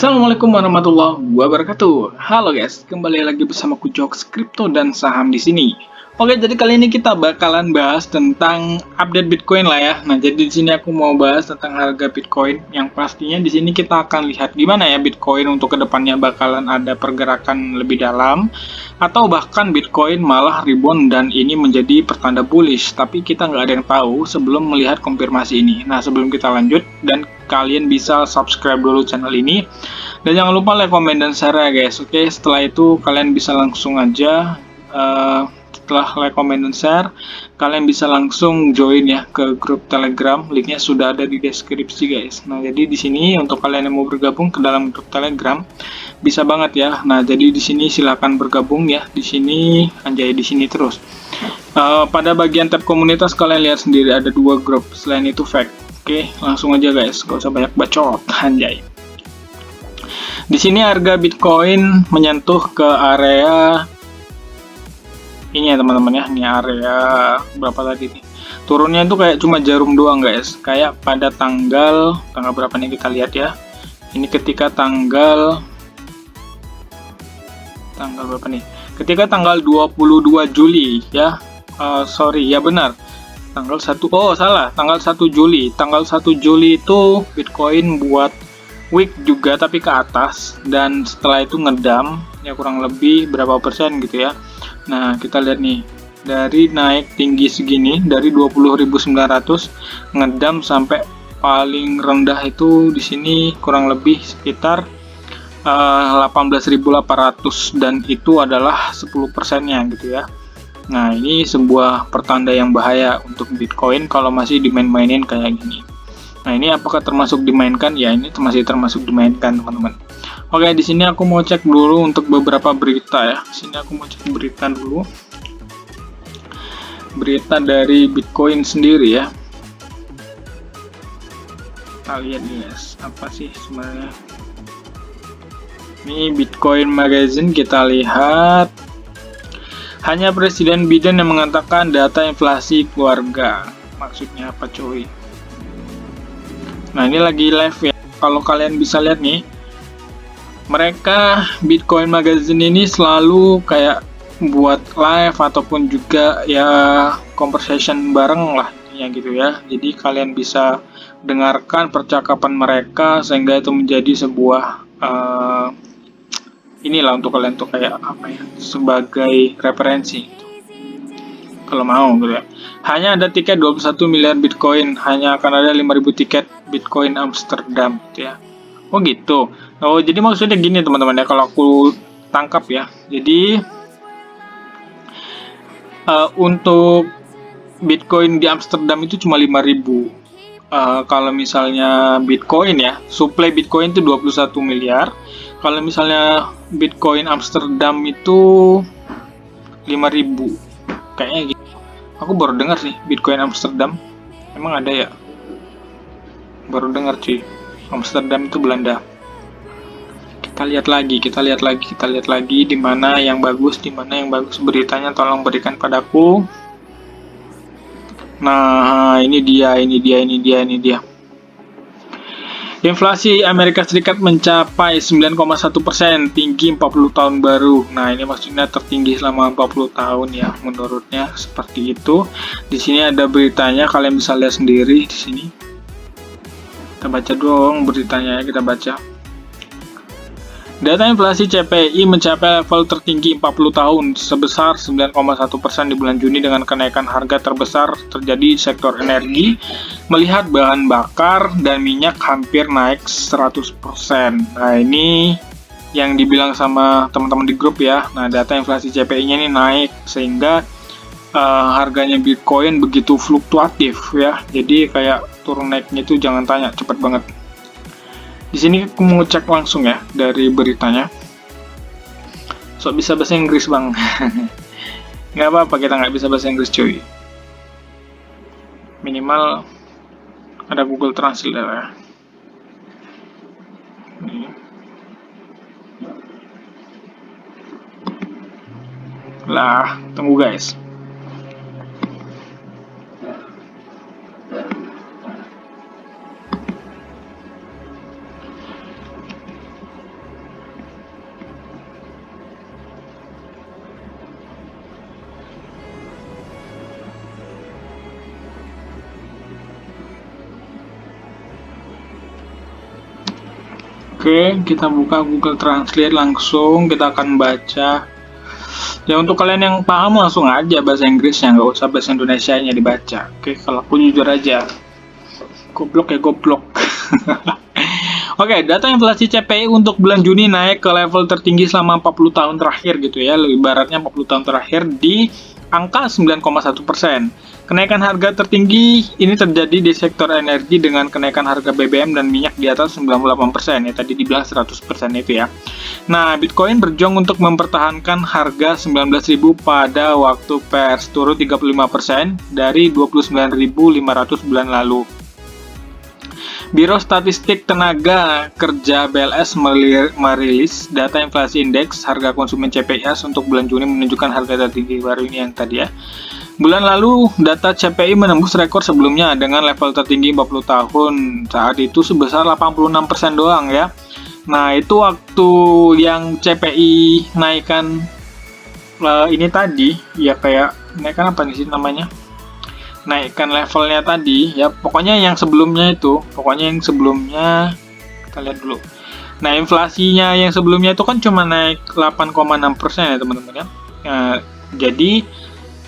Assalamualaikum warahmatullahi wabarakatuh. Halo guys, kembali lagi bersama ku Jokes Kripto dan Saham di sini. Oke, jadi kali ini kita bakalan bahas tentang update Bitcoin lah ya. Nah, jadi di sini aku mau bahas tentang harga Bitcoin yang pastinya di sini kita akan lihat gimana ya Bitcoin untuk kedepannya bakalan ada pergerakan lebih dalam atau bahkan Bitcoin malah rebound dan ini menjadi pertanda bullish. Tapi kita nggak ada yang tahu sebelum melihat konfirmasi ini. Nah, sebelum kita lanjut dan kalian bisa subscribe dulu channel ini dan jangan lupa like, komen, dan share ya guys. Oke, setelah itu kalian bisa langsung aja setelah like, komen, dan share kalian bisa langsung join ya ke grup Telegram. Linknya sudah ada di deskripsi guys. Nah, jadi di sini untuk kalian yang mau bergabung ke dalam grup Telegram bisa banget ya. Nah, jadi di sini silakan bergabung ya. Di sini anjay, di sini terus. Pada bagian tab komunitas kalian lihat sendiri ada 2 grup. Selain itu fact. Oke, langsung aja guys, gak usah banyak bacot, anjay. Di sini harga Bitcoin menyentuh ke area ini ya teman-teman ya, ini area berapa tadi nih? Turunnya itu kayak cuma jarum doang guys, kayak pada tanggal berapa nih kita lihat ya. Ini ketika tanggal berapa nih? Ketika tanggal 22 Juli ya. Sorry, ya benar. Tanggal 1, tanggal 1 Juli. Tanggal 1 Juli itu Bitcoin buat week juga tapi ke atas dan setelah itu ngedam ya kurang lebih berapa persen gitu ya. Nah, kita lihat nih. Dari naik tinggi segini dari 20.900 ngedam sampai paling rendah itu di sini kurang lebih sekitar 18.800 dan itu adalah 10%-nya gitu ya. Nah, ini sebuah pertanda yang bahaya untuk Bitcoin kalau masih dimain-mainin kayak gini. Nah, ini apakah termasuk dimainkan? Ya, ini masih termasuk dimainkan, teman-teman. Oke, di sini aku mau cek dulu untuk beberapa berita ya. Di sini aku mau cek berita dulu. Berita dari Bitcoin sendiri ya. Kita lihat nih, guys. Apa sih sebenarnya? Ini Bitcoin Magazine, kita lihat. Hanya Presiden Biden yang mengatakan data inflasi keluarga. Maksudnya apa cuy? Nah, ini lagi live ya. Kalau kalian bisa lihat nih, mereka Bitcoin Magazine ini selalu kayak buat live ataupun juga ya conversation bareng lah ya gitu ya. Jadi kalian bisa dengarkan percakapan mereka sehingga itu menjadi sebuah inilah untuk kalian tuh kayak apa ya, sebagai referensi kalau mau gitu ya. Hanya ada tiket 21 miliar Bitcoin, hanya akan ada 5.000 tiket Bitcoin Amsterdam gitu ya. Oh gitu. Oh, jadi maksudnya gini teman-teman ya, kalau aku tangkap ya. Jadi untuk Bitcoin di Amsterdam itu cuma 5.000. Kalau misalnya Bitcoin ya, supply Bitcoin itu 21 miliar. Kalau misalnya Bitcoin Amsterdam itu 5.000. Kayaknya gitu. Aku baru dengar sih Bitcoin Amsterdam. Emang ada ya? Baru dengar cuy. Amsterdam itu Belanda. Kita lihat lagi di mana yang bagus, beritanya tolong berikan padaku. Nah, ini dia. Inflasi Amerika Serikat mencapai 9,1%, tinggi 40 tahun baru. Nah, ini maksudnya tertinggi selama 40 tahun ya, menurutnya seperti itu. Di sini ada beritanya, kalian bisa lihat sendiri di sini. Kita baca dong beritanya ya, kita baca. Data inflasi CPI mencapai level tertinggi 40 tahun sebesar 9,1% di bulan Juni dengan kenaikan harga terbesar terjadi di sektor energi, melihat bahan bakar dan minyak hampir naik 100%. Nah, ini yang dibilang sama teman-teman di grup ya. Nah, data inflasi CPI-nya ini naik sehingga harganya Bitcoin begitu fluktuatif ya. Jadi kayak turun naiknya itu jangan tanya, cepat banget. Di sini aku mau cek langsung ya dari beritanya. So bisa bahasa Inggris bang. Nggak apa-apa kita nggak bisa bahasa Inggris cuy. Minimal ada Google Translate ya. Nih. Lah, tunggu guys. Oke, kita buka Google Translate langsung, kita akan baca. Ya untuk kalian yang paham langsung aja bahasa Inggrisnya, nggak usah bahasa Indonesianya dibaca. Oke, kalau aku jujur aja, goblok ya goblok. Oke, data inflasi CPI untuk bulan Juni naik ke level tertinggi selama 40 tahun terakhir gitu ya, ibaratnya 40 tahun terakhir di angka 9,1%. Kenaikan harga tertinggi ini terjadi di sektor energi dengan kenaikan harga BBM dan minyak di atas 98%, ya tadi dibilang 100% itu ya. Nah, Bitcoin berjuang untuk mempertahankan harga 19.000 pada waktu pers, turun 35% dari 29.500 bulan lalu. Biro Statistik Tenaga Kerja BLS merilis data inflasi indeks harga konsumen CPIS untuk bulan Juni menunjukkan harga tertinggi baru ini yang tadi ya. Bulan lalu, data CPI menembus rekor sebelumnya dengan level tertinggi 40 tahun. Saat itu sebesar 86% doang ya. Nah, itu waktu yang CPI naikkan ini tadi, ya kayak naikkan apa sih namanya? Naikkan levelnya tadi, ya pokoknya yang sebelumnya kita lihat dulu. Nah, inflasinya yang sebelumnya itu kan cuma naik 8,6% ya teman-teman ya. Jadi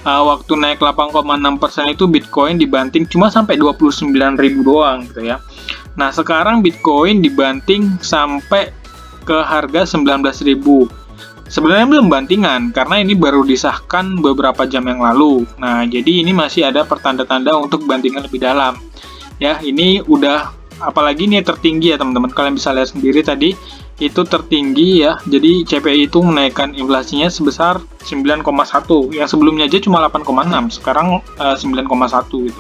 waktu naik 8,6% itu Bitcoin dibanting cuma sampai 29.000 doang gitu ya. Nah, sekarang Bitcoin dibanting sampai ke harga 19.000. Sebenarnya belum bantingan karena ini baru disahkan beberapa jam yang lalu. Nah, jadi ini masih ada pertanda-tanda untuk bantingan lebih dalam. Ya, ini udah apalagi ini tertinggi ya teman-teman. Kalian bisa lihat sendiri tadi itu tertinggi ya. Jadi CPI itu menaikkan inflasinya sebesar 9,1. Yang sebelumnya aja cuma 8,6, sekarang 9,1 gitu.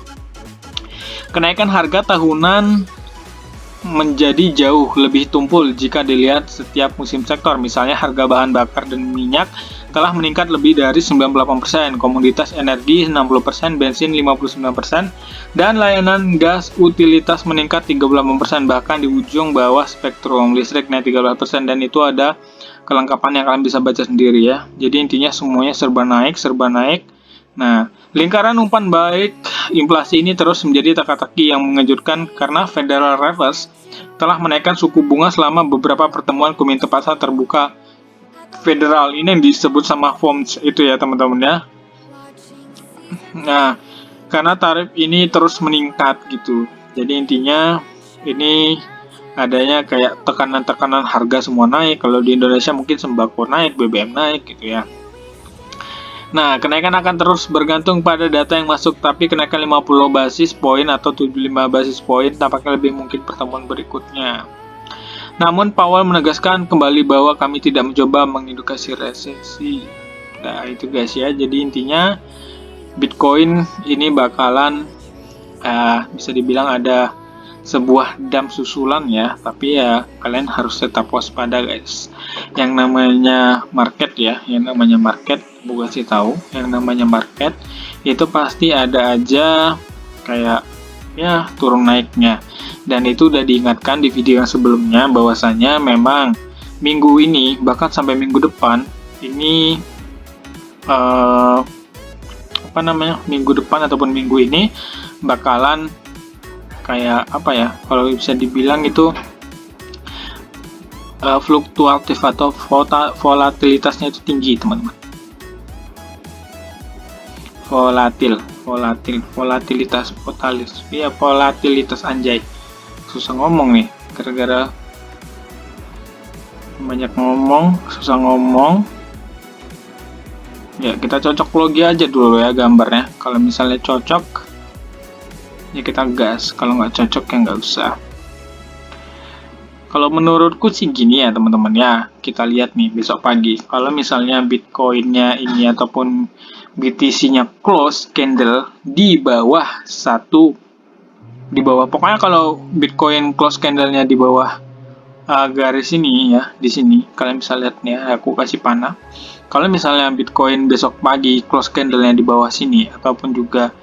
Kenaikan harga tahunan menjadi jauh lebih tumpul jika dilihat setiap musim sektor. Misalnya harga bahan bakar dan minyak telah meningkat lebih dari 98%, komoditas energi 60%, bensin 59%, dan layanan gas utilitas meningkat 38%, bahkan di ujung bawah spektrum listrik naik 13%, dan itu ada kelengkapan yang kalian bisa baca sendiri ya. Jadi intinya semuanya serba naik. Nah, lingkaran umpan balik inflasi ini terus menjadi teka-teki yang mengejutkan karena Federal Reserve telah menaikkan suku bunga selama beberapa pertemuan Komite Pasar Terbuka Federal. Ini yang disebut sama FOMC itu ya teman-teman ya. Nah, karena tarif ini terus meningkat gitu. Jadi intinya ini adanya kayak tekanan-tekanan harga semua naik. Kalau di Indonesia mungkin sembako naik, BBM naik gitu ya. Nah, kenaikan akan terus bergantung pada data yang masuk, tapi kenaikan 50 basis poin atau 75 basis poin tampaknya lebih mungkin pertemuan berikutnya. Namun, Powell menegaskan kembali bahwa kami tidak mencoba mengindikasi resesi. Nah, itu guys ya. Jadi intinya Bitcoin ini bakalan bisa dibilang ada sebuah dam susulan ya, tapi ya kalian harus tetap waspada guys. Yang namanya market gue kasih tahu, yang namanya market itu pasti ada aja kayak ya turun naiknya, dan itu udah diingatkan di video yang sebelumnya bahwasanya memang minggu ini bahkan sampai minggu depan ini minggu depan ataupun minggu ini bakalan kayak apa ya, kalau bisa dibilang itu fluktuatif atau volatilitasnya itu tinggi teman-teman. Volatilitas anjay, susah ngomong nih gara-gara banyak ngomong, susah ngomong ya. Kita cocok logi aja dulu ya gambarnya. Kalau misalnya cocok ya kita gas, kalau nggak cocok ya nggak usah. Kalau menurutku sih gini ya teman-teman ya, kita lihat nih besok pagi kalau misalnya Bitcoinnya ini ataupun BTC-nya close candle di bawah pokoknya kalau Bitcoin close candle-nya di bawah garis ini ya, di sini kalian bisa lihat nih ya, aku kasih panah. Kalau misalnya Bitcoin besok pagi close candle-nya di bawah sini ataupun juga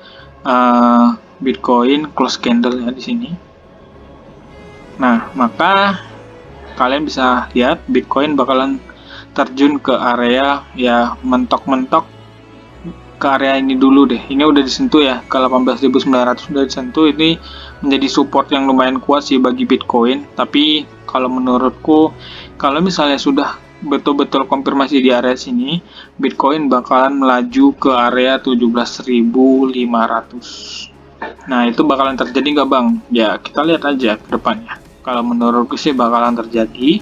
Bitcoin close candle-nya di sini, nah maka kalian bisa lihat Bitcoin bakalan terjun ke area ya, mentok-mentok ke area ini dulu deh. Ini udah disentuh ya, ke 18.900 udah disentuh. Ini menjadi support yang lumayan kuat sih bagi Bitcoin, tapi kalau menurutku, kalau misalnya sudah betul-betul konfirmasi di area sini, Bitcoin bakalan melaju ke area 17.500. Nah, itu bakalan terjadi nggak Bang? Ya, kita lihat aja ke depannya. Kalau menurutku sih bakalan terjadi,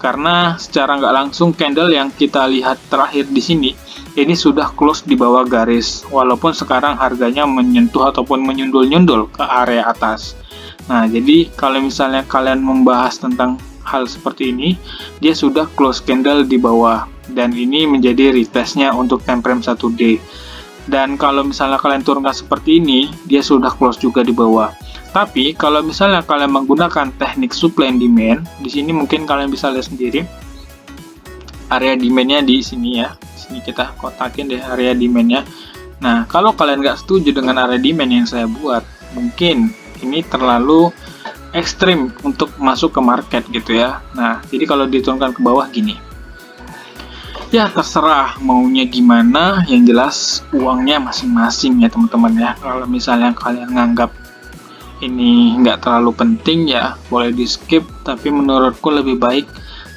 karena secara nggak langsung candle yang kita lihat terakhir di sini, ini sudah close di bawah garis, walaupun sekarang harganya menyentuh ataupun menyundul-nyundul ke area atas. Nah, jadi kalau misalnya kalian membahas tentang hal seperti ini, dia sudah close candle di bawah, dan ini menjadi retestnya untuk time frame 1D. Dan kalau misalnya kalian turunkan seperti ini, dia sudah close juga di bawah. Tapi kalau misalnya kalian menggunakan teknik supply and demand, di sini mungkin kalian bisa lihat sendiri area demand-nya di sini ya. Di sini kita kotakin deh area demand-nya. Nah, kalau kalian nggak setuju dengan area demand yang saya buat, mungkin ini terlalu ekstrim untuk masuk ke market gitu ya. Nah, jadi kalau diturunkan ke bawah gini. Ya terserah maunya gimana, yang jelas uangnya masing-masing ya teman-teman ya. Kalau misalnya kalian nganggap ini nggak terlalu penting ya boleh di skip, tapi menurutku lebih baik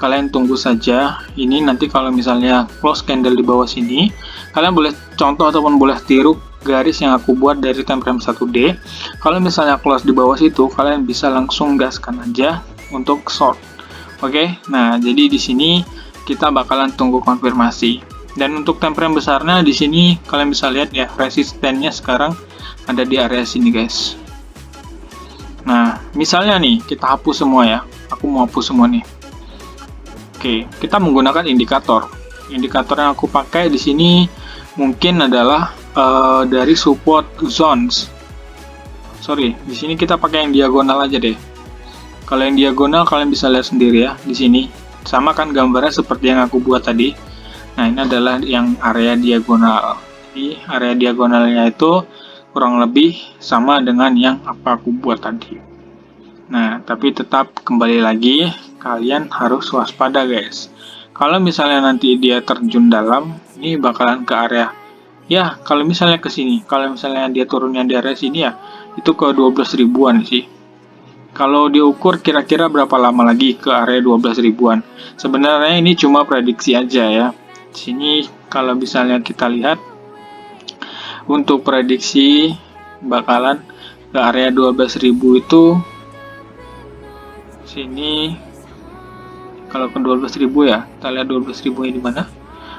kalian tunggu saja. Ini nanti kalau misalnya close candle di bawah sini, kalian boleh contoh ataupun boleh tiru garis yang aku buat dari time frame 1D. Kalau misalnya close di bawah situ, kalian bisa langsung gaskan aja untuk short. Oke, nah jadi di sini kita bakalan tunggu konfirmasi. Dan untuk time frame besarnya di sini kalian bisa lihat ya, resistennya sekarang ada di area sini guys. Nah, misalnya nih kita hapus semua ya. Aku mau hapus semua nih. Oke, kita menggunakan indikator. Indikator yang aku pakai di sini mungkin adalah dari support zones. Sorry, di sini kita pakai yang diagonal aja deh. Kalau yang diagonal kalian bisa lihat sendiri ya di sini. Sama kan gambarnya seperti yang aku buat tadi. Nah, ini adalah yang area diagonal. Jadi, area diagonalnya itu kurang lebih sama dengan yang apa aku buat tadi. Nah, tapi tetap kembali lagi, kalian harus waspada guys. Kalau misalnya nanti dia terjun dalam, ini bakalan ke area. Ya, kalau misalnya ke sini, kalau misalnya dia turunnya di area sini ya, itu ke 12 ribuan sih. Kalau diukur kira-kira berapa lama lagi ke area 12 ribuan. Sebenarnya ini cuma prediksi aja ya. Di sini kalau misalnya kita lihat untuk prediksi bakalan ke area 12.000 itu sini kalau ke 12.000 ya. Kita lihat 12.000 ini di mana?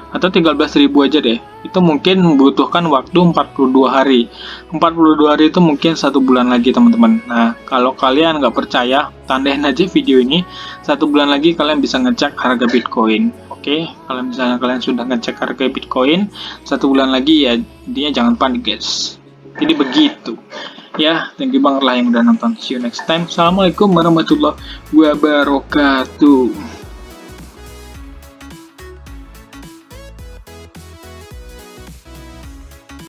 Atau 13.000 aja deh. Itu mungkin membutuhkan waktu 42 hari. 42 hari itu mungkin 1 bulan lagi teman-teman. Nah, kalau kalian nggak percaya, tandain aja video ini. 1 bulan lagi kalian bisa ngecek harga Bitcoin. Oke, kalau misalnya kalian sudah ngecek harga Bitcoin, 1 bulan lagi ya, intinya jangan panik guys. Jadi begitu. Ya, thank you banget lah yang udah nonton. See you next time. Assalamualaikum warahmatullahi wabarakatuh.